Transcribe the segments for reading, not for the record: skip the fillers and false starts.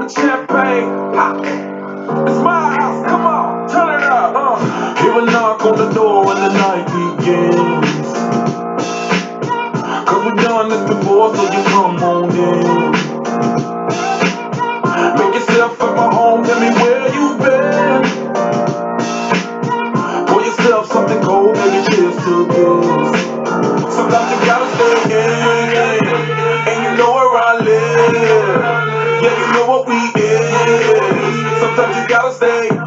the champagne hot. It's my house, come on, turn it up. Hear a knock on the door and the night begins. Cause we done this before, so you come on in. Make yourself at my home, tell me where you been. Pour yourself something cold, maybe cheers to this. Sometimes you gotta stay in, and you know where I live. Yeah, you know what we is. Sometimes you gotta stay in.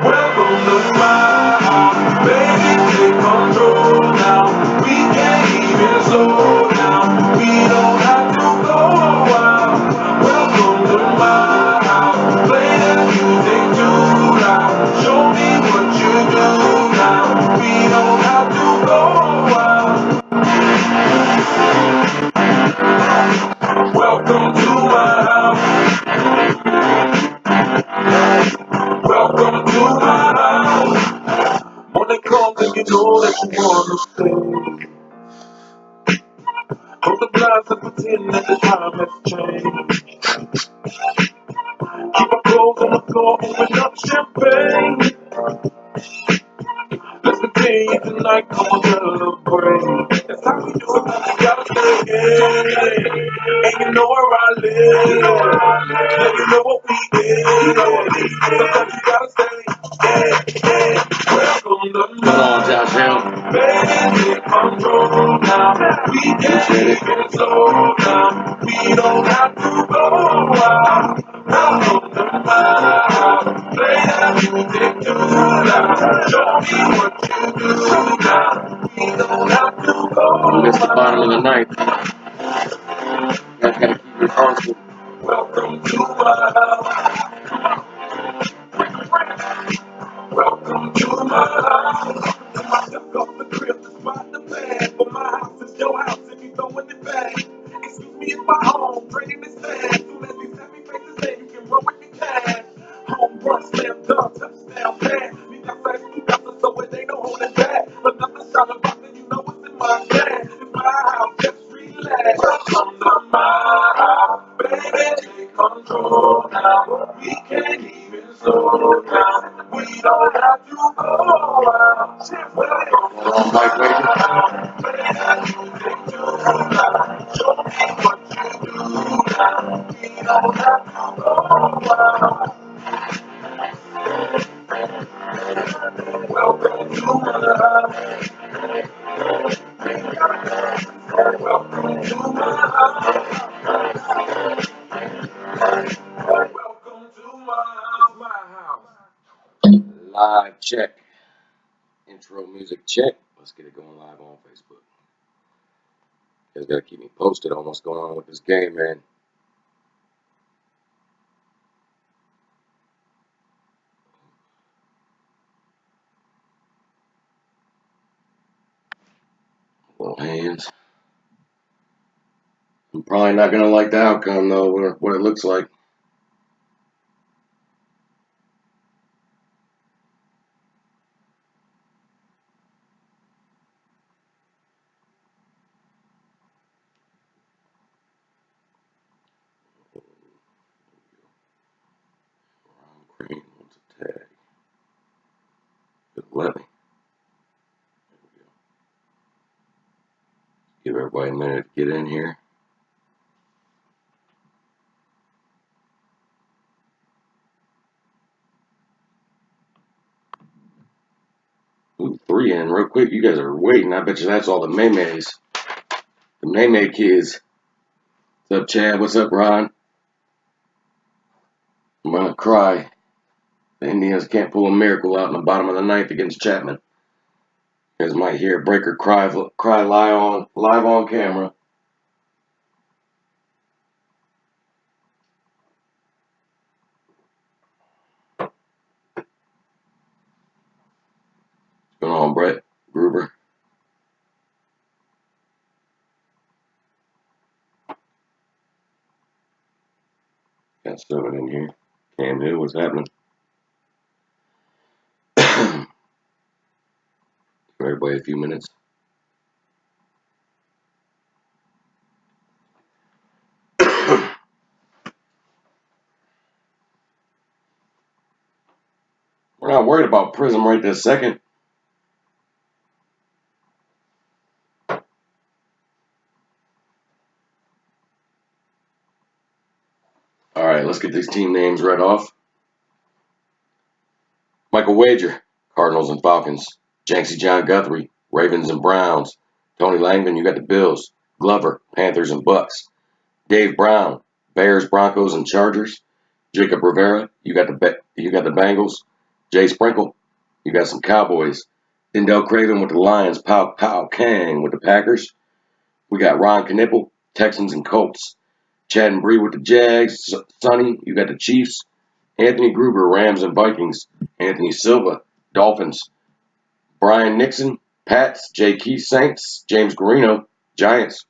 Welcome to my house, baby, take control now. We can't even slow down. We don't have to go out. Welcome to my house, play that music too loud. Show me what you do now. We don't have to go out. Welcome to my house. Welcome to my house. When they come, then you know that you wanna stay. Close the blinds and pretend that the time has changed. Keep our clothes on the floor, open up champagne. Let's continue tonight, come on, celebrate. That's how we do it, you gotta stay in. And you know where I live. Yeah, you know what we did. Sometimes you gotta stay in. Welcome to my Josh Hill. baby, take control now. We can't even slow down. We don't have to go out. Welcome to my house. Play that music too loud. Show me what you do now. We don't have to go out. It's the bottom of the night. You guys gotta keep your constant. Welcome to my house. Welcome to my house. Step off the crib to spot the bag. But my house is your house if you throwing it back. Excuse me, it's my home, bringing this fast. Soon as these happy faces say you can run with the cash. Home run, slam dunk, touchdown pass. We got fast, we got the so it ain't no holding back. Another shot of boxing, you know it's in my bag. It's my house, just relax. Welcome to my house, baby, take control now. We can't even slow down. We don't have to go out. Welcome to my house, play that music too loud. Show me what you do now. We don't have to go out. Welcome to my house. Welcome to my house. Welcome to my house. Live check. Intro music check. Let's get it going live on Facebook. You guys gotta keep me posted on what's going on with this game, man. Little hands. I'm probably not gonna like the outcome though, what it looks like. Ron Crane wants a tag. Just let me. There we go. Give everybody a minute to get in here. Ooh, 3 in real quick. You guys are waiting. I bet you that's all the Maymays. The Maymay kids. What's up, Chad? What's up, Ron? I'm gonna cry. The Indians can't pull a miracle out in the bottom of the ninth against Chapman. You guys might hear Breaker cry live on camera. What's going on, Brett Gruber? Got 7 in here. Cam Hill, what's happening? Give everybody a few minutes. We're not worried about Prism right this second. All right, let's get these team names read off. Michael Wager, Cardinals and Falcons. Janksy John Guthrie, Ravens and Browns. Tony Langvin, you got the Bills. Glover, Panthers and Bucks. Dave Brown, Bears, Broncos and Chargers. Jacob Rivera, you got the Bengals. Jay Sprinkle, you got some Cowboys. Dindell Craven with the Lions. Pow Kang with the Packers. We got Ron Knipple, Texans and Colts. Chad and Bree with the Jags. Sonny, you got the Chiefs. Anthony Gruber, Rams and Vikings. Anthony Silva, Dolphins. Brian Nixon, Pats. Jay Keith, Saints. James Garino, Giants.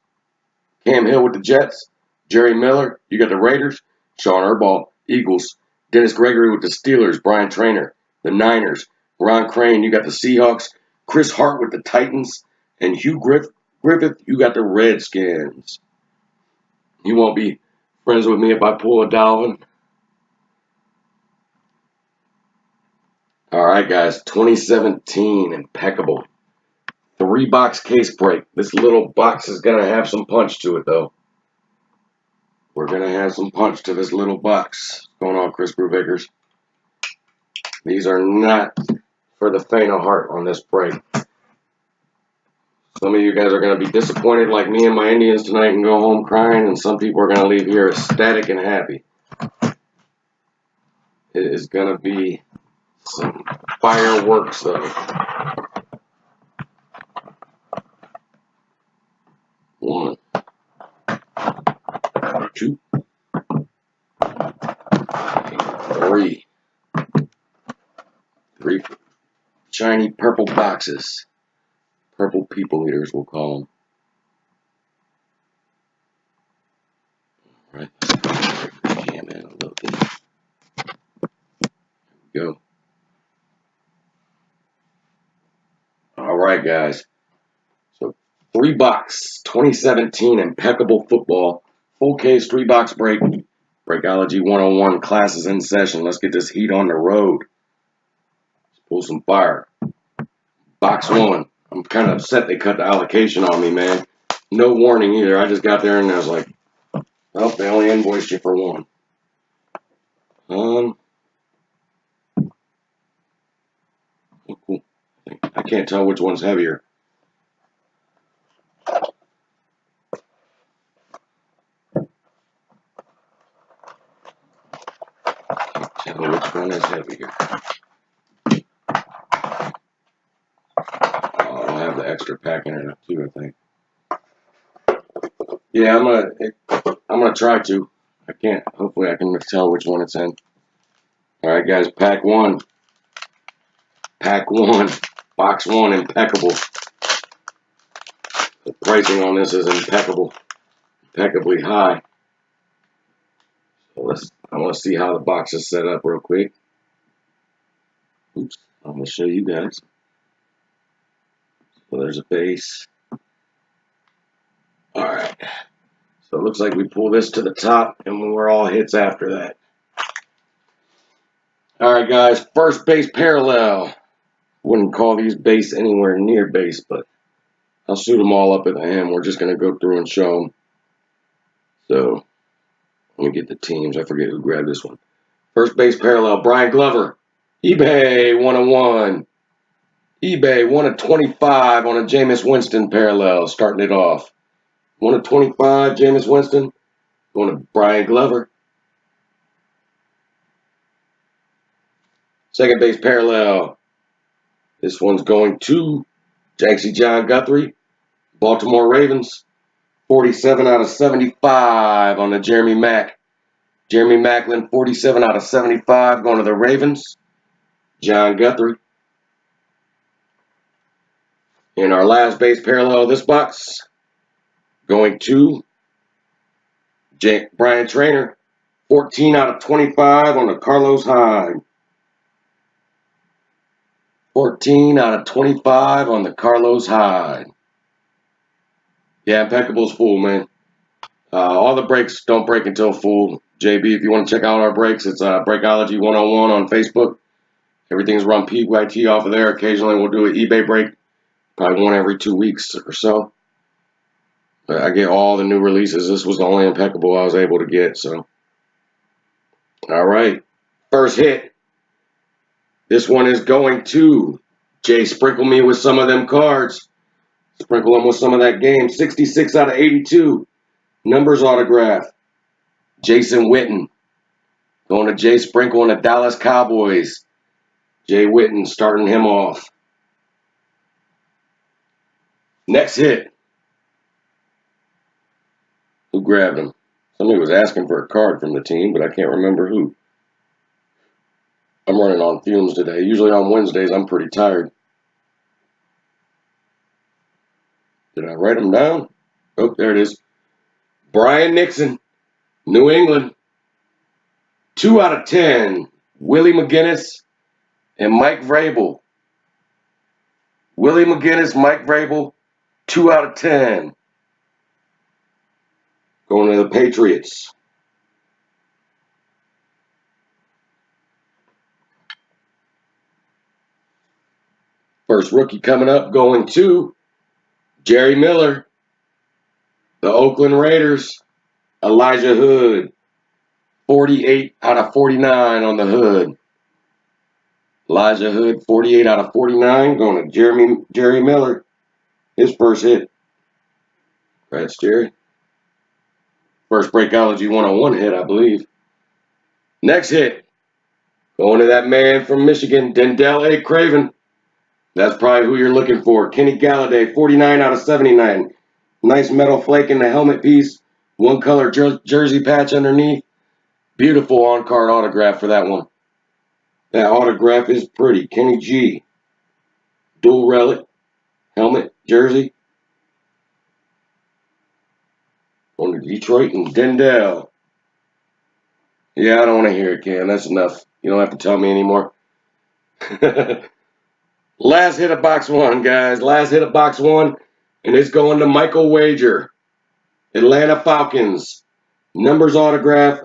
Cam Hill with the Jets. Jerry Miller, you got the Raiders. Sean Erball, Eagles. Dennis Gregory with the Steelers. Brian Trainer, the Niners. Ron Crane, you got the Seahawks. Chris Hart with the Titans. And Hugh Griffith, you got the Redskins. You won't be friends with me if I pull a Dalvin. All right, guys. 2017, impeccable. 3-box case break. This little box is going to have some punch to it, though. We're going to have some punch to this little box. What's going on, Chris Brubaker's? These are not for the faint of heart on this break. Some of you guys are going to be disappointed like me and my Indians tonight and go home crying, and some people are going to leave here ecstatic and happy. It is going to be some fireworks, though. 1, 2, 3. 3 shiny purple boxes. Purple people eaters, we'll call them. All right, let's cam in a little bit. Here we go. All right, guys. So 3-box 2017 impeccable football. Full case 3-box break. Breakology 101 classes in session. Let's get this heat on the road. Let's pull some fire. Box 1. I'm kind of upset they cut the allocation on me, man. No warning either. I just got there and I was like, oh, they only invoiced you for 1. Cool. I can't tell which one's heavier. Can't tell which one is heavier. I'll have the extra pack in it too, I think. Yeah, I'm gonna try to. I can't. Hopefully, I can tell which one it's in. All right, guys. Pack 1. Pack 1. Box 1. Impeccable. The pricing on this is impeccable. Impeccably high. So I want to see how the box is set up real quick. Oops. I'm gonna show you guys. So there's a base. All right. So it looks like we pull this to the top, and we're all hits after that. All right, guys. First base parallel. Wouldn't call these base anywhere near base, but I'll shoot them all up at the end. We're just going to go through and show them. So let me get the teams. I forget who grabbed this one. First base parallel, Brian Glover. eBay 101. eBay 1 of 25 on a Jameis Winston parallel, starting it off. 1 of 25, Jameis Winston. Going to Brian Glover. Second base parallel. This one's going to Janksy John Guthrie, Baltimore Ravens. 47 out of 75 on the Jeremy Mack. Jeremy Maclin, 47 out of 75 going to the Ravens. John Guthrie. In our last base parallel of this box, going to Brian Trainer, 14 out of 25 on the Carlos Hyde. 14 out of 25 on the Carlos Hyde. Yeah, Impeccable's full, man. All the breaks don't break until full. JB, if you want to check out our breaks, it's Breakology 101 on Facebook. Everything's run PYT off of there. Occasionally we'll do an eBay break, probably one every 2 weeks or so. But I get all the new releases. This was the only impeccable I was able to get. So, all right, first hit. This one is going to Jay. Sprinkle me with some of them cards. Sprinkle them with some of that game. 66 out of 82. Numbers autograph. Jason Witten. Going to Jay Sprinkle and the Dallas Cowboys. Jay Witten starting him off. Next hit. Who grabbed him? Somebody was asking for a card from the team, but I can't remember who. I'm running on fumes today. Usually on Wednesdays, I'm pretty tired. Did I write them down? Oh, there it is. Brian Nixon, New England. 2 out of 10. Willie McGinnis and Mike Vrabel. Willie McGinnis, Mike Vrabel, 2 out of 10. Going to the Patriots. First rookie coming up, going to Jerry Miller, the Oakland Raiders. Elijah Hood, 48 out of 49 on the hood. Elijah Hood, 48 out of 49, going to Jerry Miller. His first hit. Congrats, Jerry. First Breakology 101 hit, I believe. Next hit. Going to that man from Michigan, Dendell A. Craven. That's probably who you're looking for. Kenny Galladay, 49 out of 79. Nice metal flake in the helmet piece. One color jersey patch underneath. Beautiful on-card autograph for that one. That autograph is pretty. Kenny G. Dual relic. Helmet, jersey. On to Detroit and Dendell. Yeah, I don't want to hear it, Cam. That's enough. You don't have to tell me anymore. Last hit of box one, guys. Last hit of box one. And it's going to Michael Wager. Atlanta Falcons. Numbers autograph.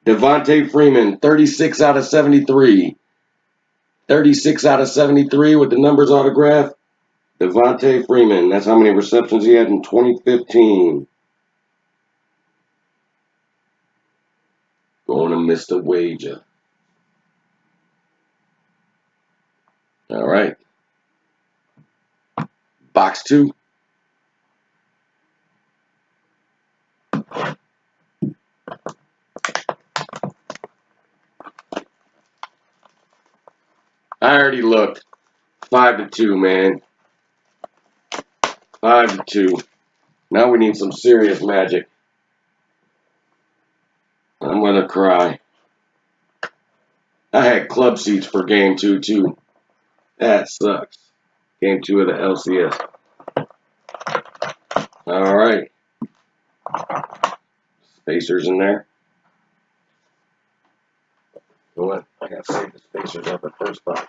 Devontae Freeman. 36 out of 73. 36 out of 73 with the numbers autograph. Devontae Freeman. That's how many receptions he had in 2015. Going to Mr. Wager. All right. Box two. I already looked. 5-2, man. 5-2. Now we need some serious magic. I'm going to cry. I had club seats for game 2, too. That sucks. Game 2 of the LCS. All right. Spacers in there. You know what? I got to save the spacers up at first box.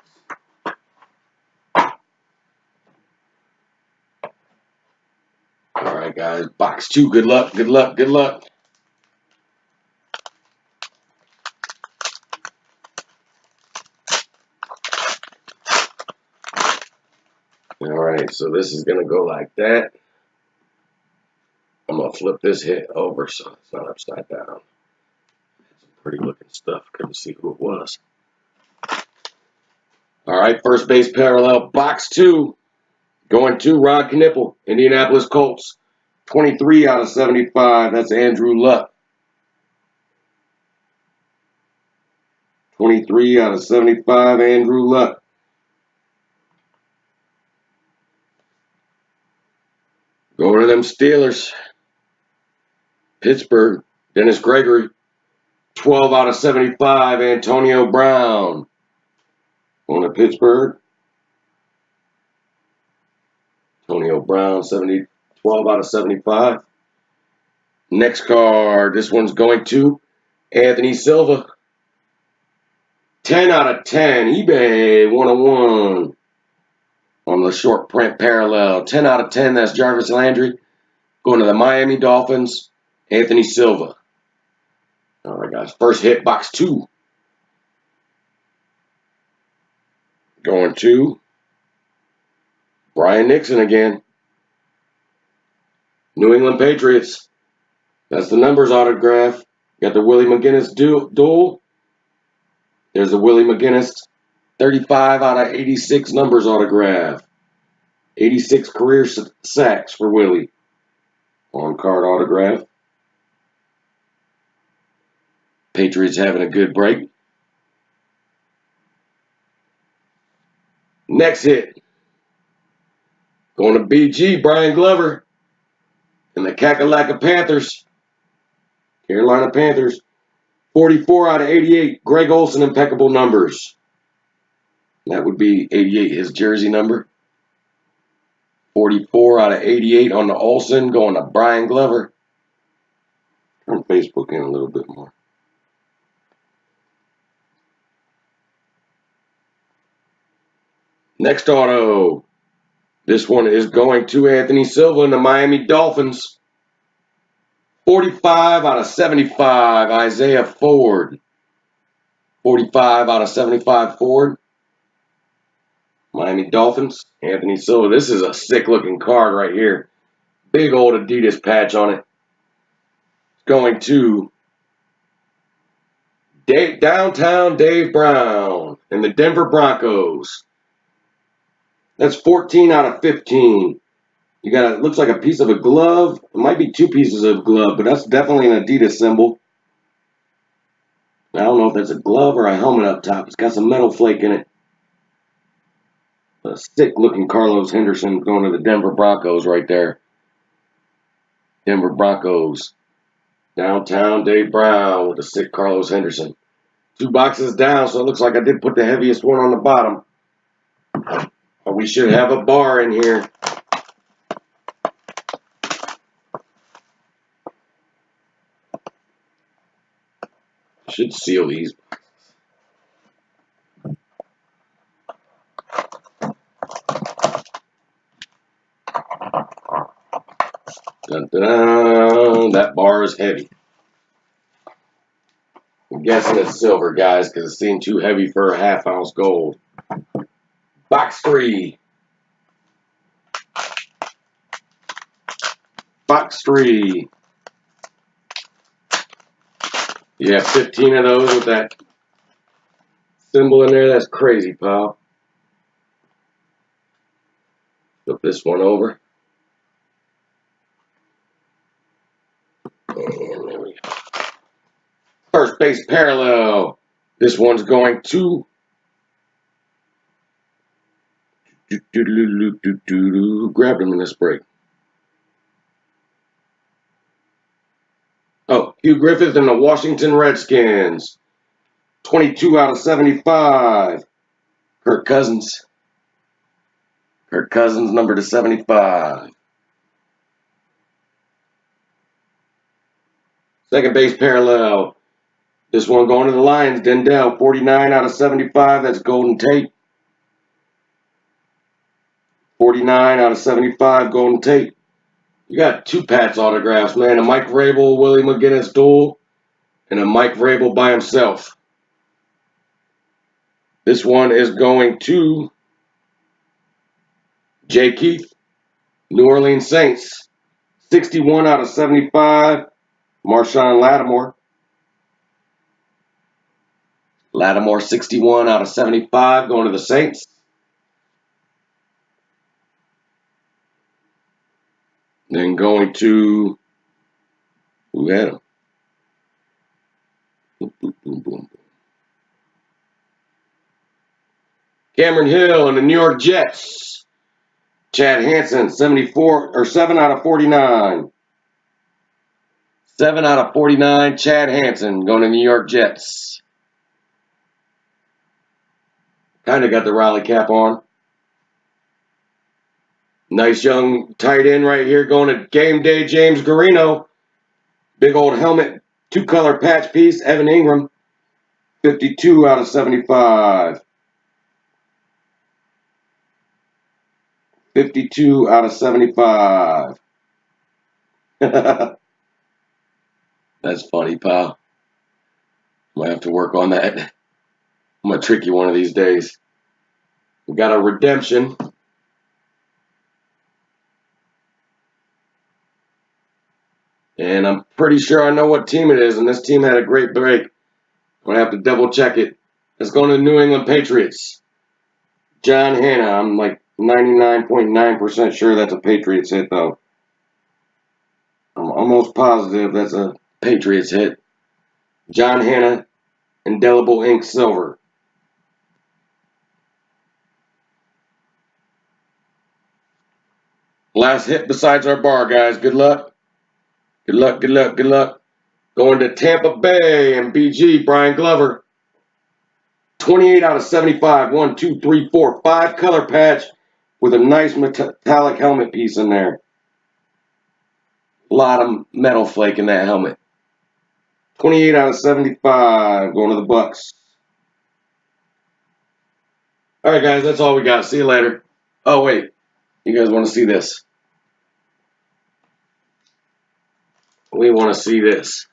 All right, guys. Box 2. Good luck. Good luck. Good luck. All right. So this is going to go like that. I'm going to flip this hit over so it's not upside down. Some pretty looking stuff. Couldn't see who it was. All right. First base parallel. Box 2. Going to Rod Knipple, Indianapolis Colts. 23 out of 75. That's Andrew Luck. 23 out of 75, Andrew Luck. Go to them Steelers. Pittsburgh, Dennis Gregory. 12 out of 75, Antonio Brown. Going to Pittsburgh. Antonio Brown, 12 out of 75. Next card, this one's going to Anthony Silva. 10 out of 10, eBay 101. On the short print parallel. 10 out of 10, that's Jarvis Landry. Going to the Miami Dolphins, Anthony Silva. All right, guys. First hit, box 2. Going to Brian Nixon again. New England Patriots. That's the numbers autograph. Got the Willie McGinnis duel. There's the Willie McGinnis 35 out of 86 numbers autograph. 86 career sacks for Willie. On card autograph. Patriots having a good break. Next hit. Going to BG, Brian Glover. And the Kakalaka Panthers. Carolina Panthers. 44 out of 88. Greg Olsen, impeccable numbers. That would be 88, his jersey number. 44 out of 88 on the Olsen, going to Brian Glover. Turn Facebook in a little bit more. Next auto. This one is going to Anthony Silva and the Miami Dolphins. 45 out of 75, Isaiah Ford. 45 out of 75, Ford. Miami Dolphins, Anthony Silva. This is a sick-looking card right here. Big old Adidas patch on it. It's going to Downtown Dave Brown and the Denver Broncos. That's 14 out of 15. You got, it looks like a piece of a glove. It might be two pieces of glove, but that's definitely an Adidas symbol. I don't know if that's a glove or a helmet up top. It's got some metal flake in it. A sick-looking Carlos Henderson going to the Denver Broncos right there. Denver Broncos. Downtown Dave Brown with the sick Carlos Henderson. 2 boxes down, so it looks like I did put the heaviest one on the bottom. But we should have a bar in here. Should seal these. Dun, dun, dun. That bar is heavy. I'm guessing it's silver, guys, because it seemed too heavy for a half-ounce gold. Box 3. Box 3. You have 15 of those with that symbol in there. That's crazy, pal. Flip this one over. And there we go. First base parallel. This one's going to grab him in this break. Oh, Hugh Griffith and the Washington Redskins. 22 out of 75. Kirk Cousins. Kirk Cousins, number to 75. Second base parallel. This one going to the Lions. Dendell, 49 out of 75. That's Golden Tate. 49 out of 75, Golden Tate. You got 2 Pats autographs, man. A Mike Vrabel, Willie McGinnis duel, and a Mike Vrabel by himself. This one is going to Jay Keith, New Orleans Saints. 61 out of 75, Marshawn Lattimore. Lattimore, 61 out of 75, going to the Saints. Then going to, who had him? Boom, boom, boom, boom. Cameron Hill and the New York Jets. Chad Hansen, 7 out of 49. 7 out of 49, Chad Hansen going to New York Jets. Kind of got the Raleigh cap on. Nice young tight end right here going to Game Day, James Garino. Big old helmet, 2-color patch piece, Evan Ingram. 52 out of 75. 52 out of 75. That's funny, pal. Might have to work on that. I'm going to trick you one of these days. We got a redemption. And I'm pretty sure I know what team it is, and this team had a great break. I'm going to have to double check it. It's going to the New England Patriots. John Hanna. I'm like 99.9% sure that's a Patriots hit, though. I'm almost positive that's a Patriots hit. John Hanna, indelible ink silver. Last hit besides our bar, guys. Good luck. Good luck, good luck, good luck. Going to Tampa Bay and BG, Brian Glover. 28 out of 75. 1, 2, 3, 4, 5 color patch with a nice metallic helmet piece in there. A lot of metal flake in that helmet. 28 out of 75. Going to the Bucks. All right, guys, that's all we got. See you later. Oh, wait. You guys want to see this? We want to see this.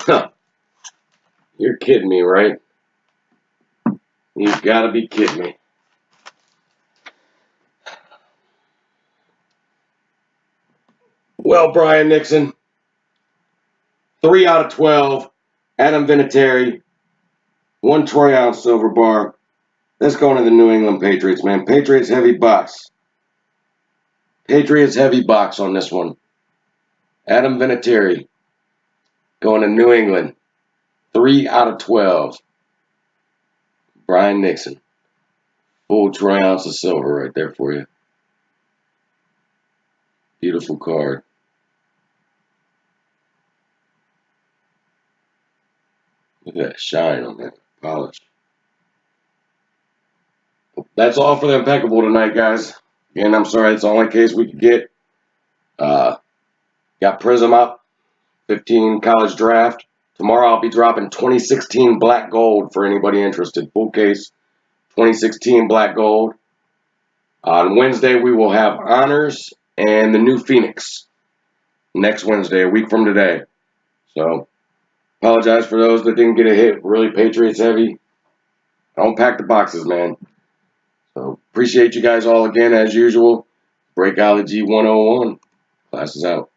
Huh. You're kidding me, right? You've got to be kidding me. Well, Brian Nixon, 3 out of 12. Adam Vinatieri, 1 Troy ounce silver bar. That's going to the New England Patriots, man. Patriots heavy box. Patriots heavy box on this one. Adam Vinatieri, going to New England. 3 out of 12. Brian Nixon. Full Troy ounce of silver right there for you. Beautiful card. Look at that shine on that polish. That's all for the Impeccable tonight, guys. Again, I'm sorry, it's the only case we could get. Got Prism up, 15 college draft. Tomorrow I'll be dropping 2016 black gold for anybody interested. Full case, 2016 black gold. On Wednesday, we will have honors and the new Phoenix. Next Wednesday, a week from today. So, apologize for those that didn't get a hit. Really Patriots heavy. Don't pack the boxes, man. So, appreciate you guys all again as usual. Breakology 101. Class is out.